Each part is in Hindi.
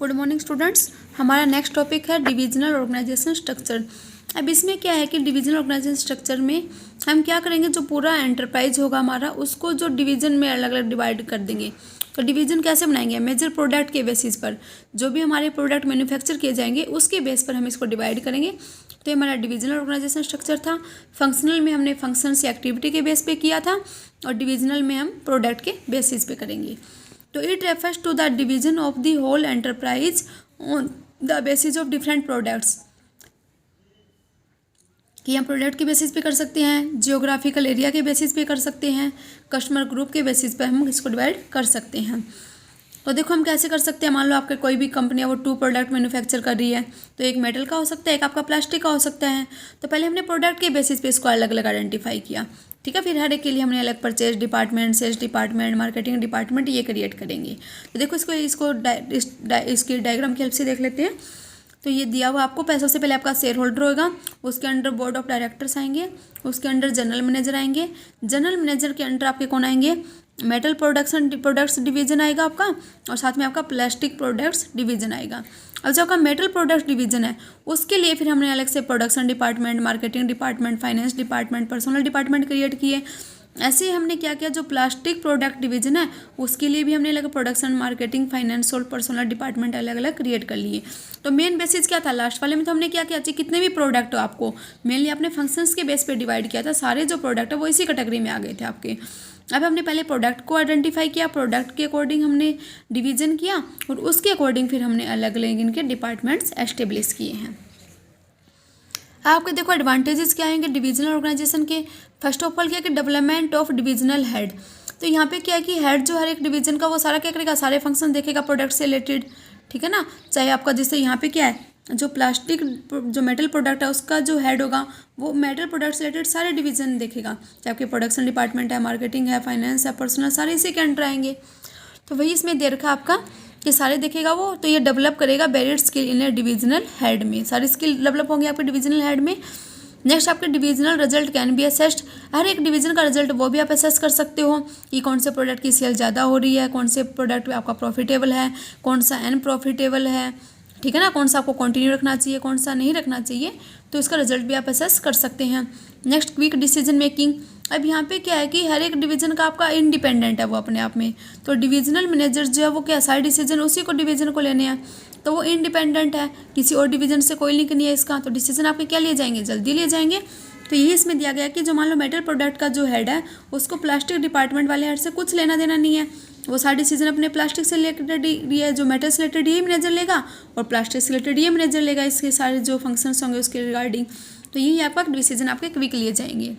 Good morning students. हमारा नेक्स्ट टॉपिक है डिविजनल ऑर्गेनाइजेशन स्ट्रक्चर। अब इसमें क्या है कि डिविजनल ऑर्गेनाइजेशन स्ट्रक्चर में हम क्या करेंगे, जो पूरा एंटरप्राइज होगा हमारा उसको जो डिवीजन में अलग अलग डिवाइड कर देंगे। तो डिवीजन कैसे बनाएंगे, मेजर प्रोडक्ट के बेसिस पर, जो भी हमारे प्रोडक्ट मैन्युफैक्चर किए जाएंगे उसके बेस पर हम इसको डिवाइड करेंगे। तो ये हमारा डिविजनल ऑर्गेनाइजेशन स्ट्रक्चर था। फंक्शनल में हमने फंक्शंस या एक्टिविटी के बेस पे किया था और डिविजनल में हम प्रोडक्ट के बेसिस पे करेंगे। तो it refers to the division of the whole enterprise on the basis of different products, कि हम प्रोडक्ट के बेसिस पे कर सकते हैं, जियोग्राफिकल एरिया के बेसिस पे कर सकते हैं, कस्टमर ग्रुप के बेसिस पे हम इसको डिवाइड कर सकते हैं। तो देखो हम कैसे कर सकते हैं। मान लो आपके कोई भी कंपनी है वो 2 प्रोडक्ट मैन्युफैक्चर कर रही है, तो एक मेटल का हो सकता है, एक आपका प्लास्टिक का हो सकता है। तो पहले हमने प्रोडक्ट के बेसिस पे इसको अलग अलग आइडेंटिफाई किया, ठीक है। फिर हर एक के लिए हमने अलग purchase department, sales department, marketing department ये क्रिएट करेंगे। तो देखो इसकी डायग्राम की हेल्प से देख लेते हैं। तो ये दिया हुआ आपको, पैसों से पहले आपका शेयर होल्डर होगा, उसके अंडर बोर्ड ऑफ डायरेक्टर्स आएंगे, उसके अंडर जनरल मैनेजर आएंगे, जनरल मैनेजर के अंडर आपके कौन आएंगे, मेटल प्रोडक्ट्स डिवीजन आएगा आपका, और साथ में आपका प्लास्टिक प्रोडक्ट्स डिवीजन आएगा। अब जो आपका मेटल प्रोडक्ट्स डिवीजन है उसके लिए फिर हमने अलग से production department, marketing department, finance department, personal department create किए। ऐसे ही हमने क्या किया, जो प्लास्टिक प्रोडक्ट डिवीजन है उसके लिए भी हमने अलग प्रोडक्शन, मार्केटिंग, फाइनेंस और पर्सनल डिपार्टमेंट अलग अलग क्रिएट कर लिए। तो मेन बेसिस क्या था, लास्ट वाले में तो हमने क्या किया, कितने भी प्रोडक्ट हो आपको मेनली आपने फंक्शंस के बेस पे डिवाइड किया था, सारे जो प्रोडक्ट है वो इसी कैटेगरी में आ गए थे आपके। अब हमने पहले प्रोडक्ट को आइडेंटिफाई किया, प्रोडक्ट के अकॉर्डिंग हमने डिवीजन किया और उसके अकॉर्डिंग फिर हमने अलग अलग इनके डिपार्टमेंट्स एस्टेब्लिश किए हैं। आपके देखो एडवांटेजेस क्या आएंगे डिविजनल ऑर्गेनाइजेशन के। फर्स्ट ऑफ ऑल क्या कि डेवलपमेंट ऑफ डिविजनल हेड। तो यहाँ पे क्या है कि हेड जो हर एक डिवीजन का वो सारा क्या करेगा, सारे फंक्शन देखेगा प्रोडक्ट से रिलेटेड, ठीक है ना। चाहे आपका जैसे यहाँ पे क्या है, जो प्लास्टिक जो मेटल प्रोडक्ट है उसका जो हेड होगा वो मेटल प्रोडक्ट से रिलेटेड सारे डिवीजन देखेगा, चाहे आपके प्रोडक्शन डिपार्टमेंट है, मार्केटिंग है, फाइनेंस है, पर्सनल, सारे इसी के अंडर आएंगे। तो वही इसमें दे रखा आपका कि सारे देखेगा वो, तो ये डेवलप करेगा varied skill in a divisional head में, सारी स्किल डेवलप होंगे आपके डिविजनल हेड में। नेक्स्ट आपके divisional result can be assessed. हर एक डिवीजन का रिजल्ट वो भी आप असेस कर सकते हो कि कौन से प्रोडक्ट की सेल ज़्यादा हो रही है, कौन से प्रोडक्ट आपका प्रॉफिटेबल है, कौन सा अनप्रॉफिटेबल है, ठीक है ना, कौन सा आपको कंटिन्यू रखना चाहिए, कौन सा नहीं रखना चाहिए। तो इसका रिजल्ट भी आप असेस कर सकते हैं। Next quick decision making. अब यहाँ पे क्या है कि हर एक डिवीजन का आपका इंडिपेंडेंट है वो अपने आप में, तो डिविजनल मैनेजर जो है वो क्या सारे डिसीजन उसी को डिवीजन को लेने हैं, तो वो इंडिपेंडेंट है, किसी और डिवीजन से कोई लिंक नहीं है इसका, तो डिसीजन आपके क्या लिए जाएंगे, जल्दी लिए जाएंगे। तो यही इसमें दिया गया कि जो मान लो मेटल प्रोडक्ट का जो हेड है उसको प्लास्टिक डिपार्टमेंट वाले हेड से कुछ लेना देना नहीं है, वो सारे डिसीजन अपने प्लास्टिक से रिलेटेड ही है, जो मेटल से रिलेटेड ये मैनेजर लेगा और प्लास्टिक से रिलेटेड ये मैनेजर लेगा, इसके सारे जो फंक्शंस होंगे उसके रिगार्डिंग। तो यही आपका डिसीजन आपके क्विक लिए जाएंगे।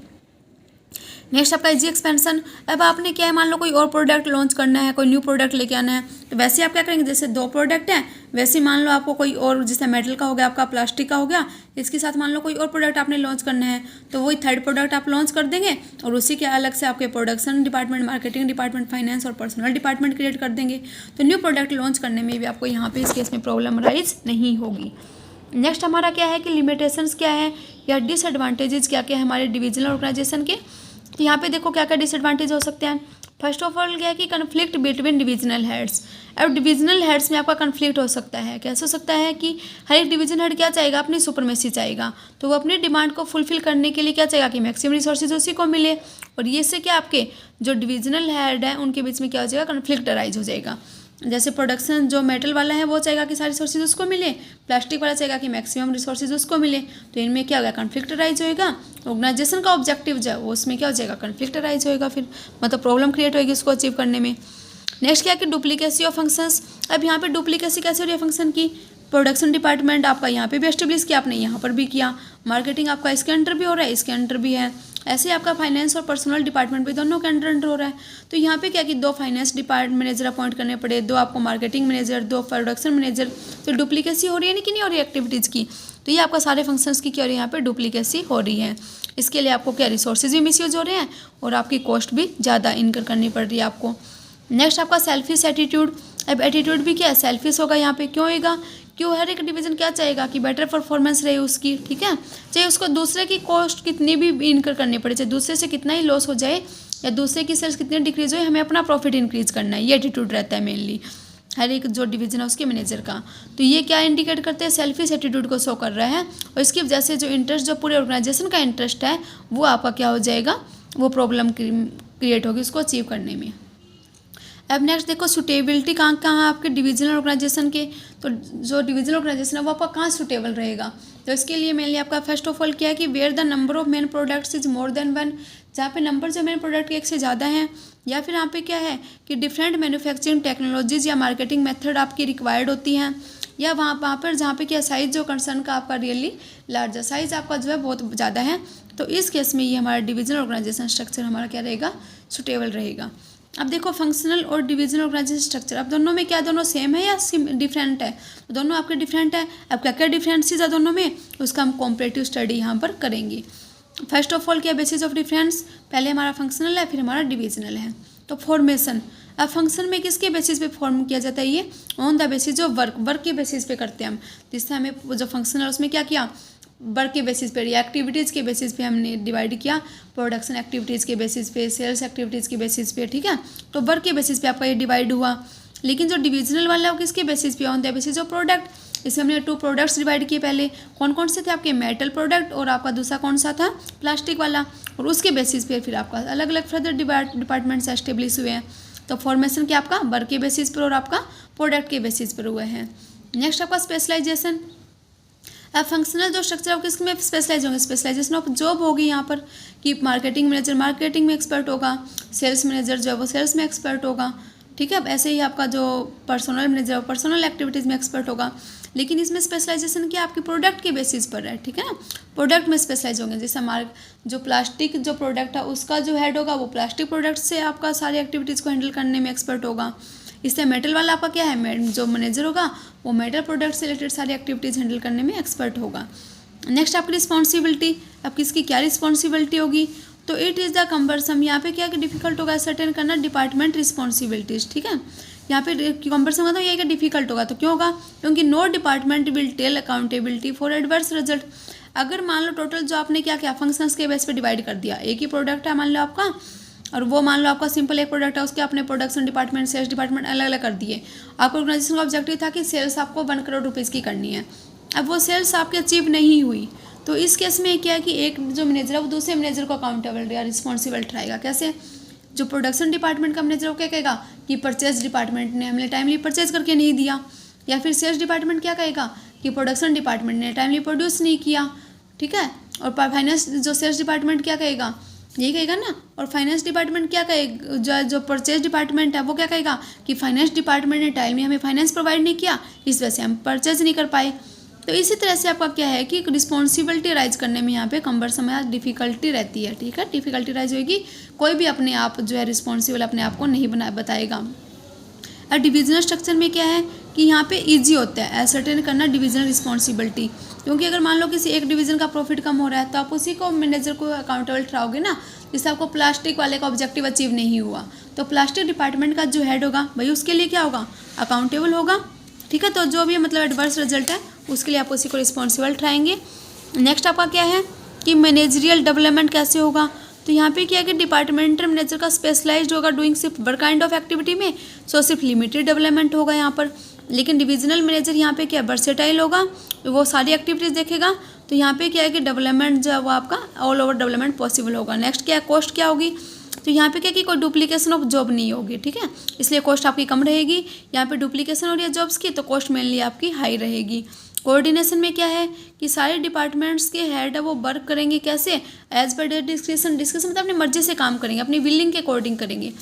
नेक्स्ट आपका इजी एक्सपेंशन। अब आपने क्या है, मान लो कोई और प्रोडक्ट लॉन्च करना है, कोई न्यू प्रोडक्ट लेके आना है, तो वैसे आप क्या करेंगे, जैसे 2 प्रोडक्ट हैं वैसे मान लो आपको कोई और, जैसे मेटल का हो गया, आपका प्लास्टिक का हो गया, इसके साथ मान लो कोई और प्रोडक्ट आपने लॉन्च करना है, तो वही 3rd प्रोडक्ट आप लॉन्च कर देंगे और उसी के अलग से आपके production department, marketing department, finance और पर्सनल डिपार्टमेंट क्रिएट कर देंगे। तो न्यू प्रोडक्ट लॉन्च करने में भी आपको यहाँ पे इस केस में प्रॉब्लम राइज नहीं होगी। नेक्स्ट हमारा क्या है कि लिमिटेशंस क्या है या डिसएडवांटेजेस क्या क्या है हमारे डिविजनल ऑर्गेनाइजेशन के। तो यहाँ पे देखो क्या क्या डिसएडवांटेज हो सकते हैं। फर्स्ट ऑफ ऑल क्या है कि कन्फ्लिक्ट बिटवीन डिविजनल हेड्स। अब डिविजनल हेड्स में आपका कन्फ्लिक्ट हो सकता है, कैसे हो सकता है कि हर एक डिवीजन हेड क्या चाहेगा, अपनी सुपरमेसी चाहेगा, तो वो अपनी डिमांड को फुलफिल करने के लिए क्या चाहेगा कि मैक्सिमम रिसोर्सेज उसी को मिले, और ये से क्या आपके जो डिविजनल हेड है उनके बीच में क्या हो जाएगा, कन्फ्लिक्ट अराइज हो जाएगा। जैसे प्रोडक्शन जो मेटल वाला है वो चाहेगा कि सारे रिसोर्सेज उसको मिले, प्लास्टिक वाला चाहेगा कि मैक्सिमम रिसोर्सेज उसको मिले, तो इनमें क्या होगा, कन्फ्लिक्ट अराइज होएगा। ऑर्गेनाइजेशन का ऑब्जेक्टिव जो है वो उसमें क्या हो जाएगा, कन्फ्लिक्ट अराइज होएगा, फिर मतलब प्रॉब्लम क्रिएट होगी उसको अचीव करने में। नेक्स्ट क्या है कि डुप्लीकेसी ऑफ फंक्शंस। अब यहाँ पे डुप्लीकेसी कैसे हो रही है फंक्शन की, प्रोडक्शन डिपार्टमेंट आपका यहाँ पे भी एस्टेब्लिश किया, आपने यहाँ पर भी किया, मार्केटिंग आपका इसके अंडर भी हो रहा है, इसके अंडर भी है, ऐसे ही आपका फाइनेंस और पर्सनल डिपार्टमेंट भी दोनों के अंडर हो रहा है। तो यहाँ पे क्या कि 2 फाइनेंस डिपार्टमेंट मैनेजर अपॉइंट करने पड़े, 2 आपको मार्केटिंग मैनेजर, 2 प्रोडक्शन मैनेजर, तो डुप्लीकेसी हो रही है नहीं कि नहीं हो रही एक्टिविटीज़ की। तो ये आपका सारे फंक्शंस की क्या हो रही है, यहाँ पे डुप्लीकेसी हो रही है। इसके लिए आपको क्या रिसोर्सेज भी मिसयूज हो रहे हैं और आपकी कॉस्ट भी ज़्यादा इनकर करनी पड़ रही है आपको। नेक्स्ट आपका सेल्फिश एटीट्यूड। अब एटीट्यूड भी क्या है, सेल्फिश होगा यहाँ पे, क्यों होगा, क्यों हर एक डिवीजन क्या चाहेगा कि बेटर परफॉर्मेंस रहे उसकी, ठीक है, चाहे उसको दूसरे की कॉस्ट कितनी भी इनकर करनी पड़े, चाहे दूसरे से कितना ही लॉस हो जाए या दूसरे की सेल्स कितनी डिक्रीज हो, हमें अपना प्रॉफिट इंक्रीज करना है, ये एटीट्यूड रहता है मेनली। हर एक जो डिवीज़न है उसके मैनेजर का। तो ये क्या इंडिकेट करते हैं, सेल्फिश एटीट्यूड को शो कर रहा है, और इसकी वजह से जो इंटरेस्ट, जो पूरे ऑर्गेनाइजेशन का इंटरेस्ट है वो आपका क्या हो जाएगा, वो प्रॉब्लम क्रिएट होगी उसको अचीव करने में। अब नेक्स्ट देखो, सुटेबिलिटी कहाँ कहाँ है आपके डिविजनल ऑर्गेनाइजेशन के। तो जो डिविजनल ऑर्गेनाइजेशन है वो आपका कहाँ सुटेबल रहेगा, तो इसके लिए मेनली आपका फर्स्ट ऑफ ऑल क्या है कि where the number of main products is more than one, जहाँ पे नंबर जो मेन प्रोडक्ट के एक से ज़्यादा हैं, या फिर यहाँ पे क्या है कि डिफरेंट मैन्युफैक्चरिंग टेक्नोलॉजीज या मार्केटिंग मेथड आपकी रिक्वायर्ड होती हैं, या वहाँ पर जहाँ पे क्या साइज़ जो कंसर्न का आपका रियली लार्जर साइज़ आपका जो है बहुत ज़्यादा है, तो इस केस में ये हमारा डिविजनल ऑर्गेनाइजेशन स्ट्रक्चर हमारा क्या रहेगा, सुटेबल रहेगा। अब देखो फंक्शनल और डिविजनल ऑर्गेनाइजेशन स्ट्रक्चर, अब दोनों में क्या दोनों सेम है या डिफरेंट है, तो दोनों आपके डिफरेंट है। अब क्या क्या डिफरेंसेस है दोनों में, उसका हम कॉम्परेटिव स्टडी यहाँ पर करेंगे। फर्स्ट ऑफ ऑल क्या बेसिस ऑफ डिफरेंस, पहले हमारा फंक्शनल है फिर हमारा डिविजनल है। तो फॉर्मेशन, अब फंक्शन में किसके बेसिस पे फॉर्म किया जाता है, ये ऑन द बेसिस जो वर्क के बेसिस पे करते हैं हम, जिससे हमें जो फंक्शनल है उसमें क्या किया, वर्क के बेसिस पे या एक्टिविटीज़ के बेसिस पे हमने डिवाइड किया, प्रोडक्शन एक्टिविटीज़ के बेसिस पे, सेल्स एक्टिविटीज़ के बेसिस पे, ठीक है। तो वर्क के बेसिस पे आपका ये डिवाइड हुआ। लेकिन जो डिविजनल वाला है वो किसके बेसिस पे, on the basis of product. इसमें हमने 2 प्रोडक्ट्स डिवाइड किए, पहले कौन कौन से थे आपके, मेटल प्रोडक्ट, और आपका दूसरा कौन सा था, प्लास्टिक वाला, और उसके बेसिस पे फिर आपका अलग अलग फर्दर डिपार्टमेंट्स एस्टेब्लिश हुए हैं। तो फॉर्मेशन क्या आपका वर्क के बेसिस पर और आपका प्रोडक्ट के बेसिस पर हुए हैं। नेक्स्ट आपका स्पेशलाइजेशन, अब फंक्शनल जो स्ट्रक्चर है किस में स्पेशलाइज होंगे, स्पेशलाइजेशन ऑफ जॉब होगी यहाँ पर, कि मार्केटिंग मैनेजर मार्केटिंग में एक्सपर्ट होगा, सेल्स मैनेजर जो है वो सेल्स में एक्सपर्ट होगा, ठीक है। अब ऐसे ही आपका जो पर्सनल मैनेजर है पर्सनल एक्टिविटीज़ में एक्सपर्ट होगा। लेकिन इसमें स्पेशलाइजेशन क्या आपकी प्रोडक्ट के बेसिस पर है, ठीक है ना, प्रोडक्ट में स्पेशलाइज होंगे। जैसे हमारे जो प्लास्टिक जो प्रोडक्ट है उसका जो हेड होगा वो प्लास्टिक प्रोडक्ट से आपका सारी एक्टिविटीज़ को हैंडल करने में एक्सपर्ट होगा। इससे मेटल वाला आपका क्या है, जो मैनेजर होगा वो मेटल प्रोडक्ट से रिलेटेड सारी एक्टिविटीज़ हैंडल करने में एक्सपर्ट होगा। नेक्स्ट आपकी रिस्पॉन्सिबिलिटी, अब किसकी क्या रिस्पॉन्सिबिलिटी होगी, तो इट इज़ द कम्बरसम, यहाँ पे क्या डिफिकल्ट होगा सर्टेन करना डिपार्टमेंट रिस्पॉन्सिबिलिटीज़, ठीक है। यहाँ पे कम्बरसम मतलब ये क्या डिफिकल्ट होगा, तो क्यों होगा, क्योंकि no department will tell accountability for adverse result. अगर मान लो टोटल जो आपने क्या किया फंक्शंस के बेस पे डिवाइड कर दिया, एक ही प्रोडक्ट है मान लो आपका, और वो मान लो आपका सिंपल एक प्रोडक्ट है, उसके अपने प्रोडक्शन डिपार्टमेंट सेल्स डिपार्टमेंट अलग अलग कर दिए। आपको ऑर्गेनाइजेशन का ऑब्जेक्टिव था कि सेल्स आपको 1 करोड़ रुपीज़ की करनी है, अब वो सेल्स आपकी अचीव नहीं हुई, तो इस केस में क्या है कि एक जो मैनेजर है वो दूसरे मैनेजर को अकाउंटेबल या रिस्पॉन्सिबल ठहराएगा। कैसे, जो प्रोडक्शन डिपार्टमेंट का मैनेजर वो क्या कहेगा कि परचेज डिपार्टमेंट ने हमें टाइमली परचेज करके नहीं दिया, या फिर सेल्स डिपार्टमेंट क्या कहेगा कि प्रोडक्शन डिपार्टमेंट ने टाइमली प्रोड्यूस नहीं किया, ठीक है। और फाइनेंस जो सेल्स डिपार्टमेंट क्या कहेगा, यही कहेगा ना। और फाइनेंस डिपार्टमेंट क्या कहेगा, जो परचेज डिपार्टमेंट है वो क्या कहेगा कि फाइनेंस डिपार्टमेंट ने टाइम में हमें फाइनेंस प्रोवाइड नहीं किया, इस वजह से हम परचेज नहीं कर पाए। तो इसी तरह से आपका क्या है कि रिस्पॉन्सिबिलिटी राइज करने में यहाँ पे कम्बरसम डिफिकल्टी रहती है, ठीक है। डिफिकल्टी राइज होगी, कोई भी अपने आप जो है रिस्पॉन्सिबल अपने आप को नहीं बताएगा। और डिविजनल स्ट्रक्चर में क्या है कि यहाँ पे इजी होता है एसर्टेन करना डिविजनल रिस्पॉन्सिबिलिटी, क्योंकि अगर मान लो किसी एक डिवीज़न का प्रॉफिट कम हो रहा है तो आप उसी को मैनेजर को अकाउंटेबल ठहराओगे ना। जैसे आपको प्लास्टिक वाले का ऑब्जेक्टिव अचीव नहीं हुआ तो प्लास्टिक डिपार्टमेंट का जो हेड होगा भाई उसके लिए क्या होगा, अकाउंटेबल होगा, ठीक है। तो जो भी मतलब एडवर्स रिजल्ट है उसके लिए आप उसी को रिस्पॉन्सिबल ठहराएंगे। नेक्स्ट आपका क्या है कि मैनेजरियल डेवलपमेंट कैसे होगा, तो यहाँ पे क्या है कि डिपार्टमेंटल मैनेजर का स्पेशलाइज्ड होगा डूइंग सिर्फ वर्क काइंड ऑफ एक्टिविटी में, सो सिर्फ लिमिटेड डेवलपमेंट होगा यहाँ पर। लेकिन डिविजनल मैनेजर यहाँ पे क्या वर्सेटाइल होगा, वो सारी एक्टिविटीज़ देखेगा। तो यहाँ पे क्या है कि डेवलपमेंट जो है वो आपका ऑल ओवर डेवलपमेंट पॉसिबल होगा। नेक्स्ट क्या है, कॉस्ट क्या होगी, तो यहाँ पे क्या कि कोई डुप्लीकेशन ऑफ जॉब नहीं होगी, ठीक है, इसलिए कॉस्ट आपकी कम रहेगी। यहाँ पे डुप्लीकेशन हो रही है जॉब्स की तो कॉस्ट मेनली आपकी हाई रहेगी। कोऑर्डिनेशन में क्या है कि सारे डिपार्टमेंट्स के हेड है वो वर्क करेंगे कैसे, एज पर डेयर डिस्कशन मतलब अपनी मर्जी से काम करेंगे, अपनी विलिंग के अकॉर्डिंग करेंगे।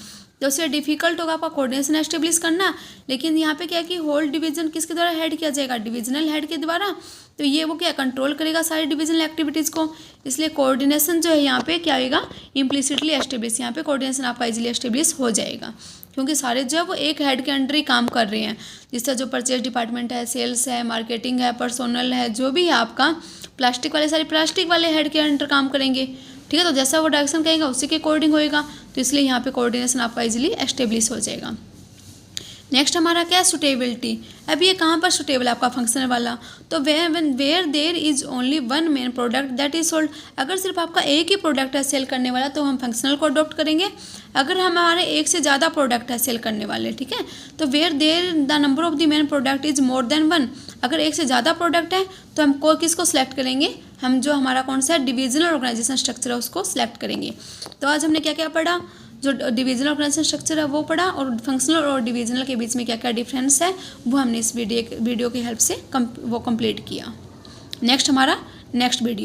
तो उससे डिफिकल्ट होगा आपका कोऑर्डिनेशन एस्टेब्लिश करना। लेकिन यहाँ पे क्या है कि होल डिवीजन किसके द्वारा हेड किया जाएगा, डिविजनल हेड के द्वारा। तो ये वो क्या कंट्रोल करेगा सारी डिविजनल एक्टिविटीज़ को, इसलिए कोऑर्डिनेशन जो है यहाँ पे क्या होगा, इम्प्लिसिटली एस्टेब्लिश, यहाँ पे कोऑर्डिनेशन आपका इजीली एस्टेब्लिश हो जाएगा, क्योंकि सारे जो है वो एक हेड के अंडर ही काम कर रहे हैं। जिससे जो परचेज डिपार्टमेंट है, सेल्स है, मार्केटिंग है, पर्सोनल है, जो भी है आपका प्लास्टिक वाले सारे प्लास्टिक वाले हेड के अंडर काम करेंगे, ठीक है। तो जैसा वो डायरेक्शन कहेगा उसी के अकॉर्डिंग होएगा, तो इसलिए यहाँ पे कोऑर्डिनेशन आपका इजीली एस्टेब्लिश हो जाएगा। नेक्स्ट हमारा क्या है, सुटेबिलिटी। अब ये कहाँ पर सुटेबल है आपका फंक्शनल वाला, तो where there is only one main product that is sold. अगर सिर्फ आपका एक ही प्रोडक्ट है सेल करने वाला तो हम फंक्शनल को अडॉप्ट करेंगे। अगर हमारे एक से ज़्यादा प्रोडक्ट है सेल करने वाले, ठीक है, तो where there the number of the main product is more than one. अगर एक से ज़्यादा प्रोडक्ट है तो हम किसको सिलेक्ट करेंगे, हम जो हमारा कौन सा डिविजनल ऑर्गेनाइजेशन स्ट्रक्चर है उसको सिलेक्ट करेंगे। तो आज हमने क्या क्या पढ़ा, जो डिविजनल ऑर्गेनाइजेशन स्ट्रक्चर है वो पढ़ा, और फंक्शनल और डिविजनल के बीच में क्या क्या डिफरेंस है वो हमने इस वीडियो की हेल्प से वो कंप्लीट किया। नेक्स्ट हमारा नेक्स्ट वीडियो।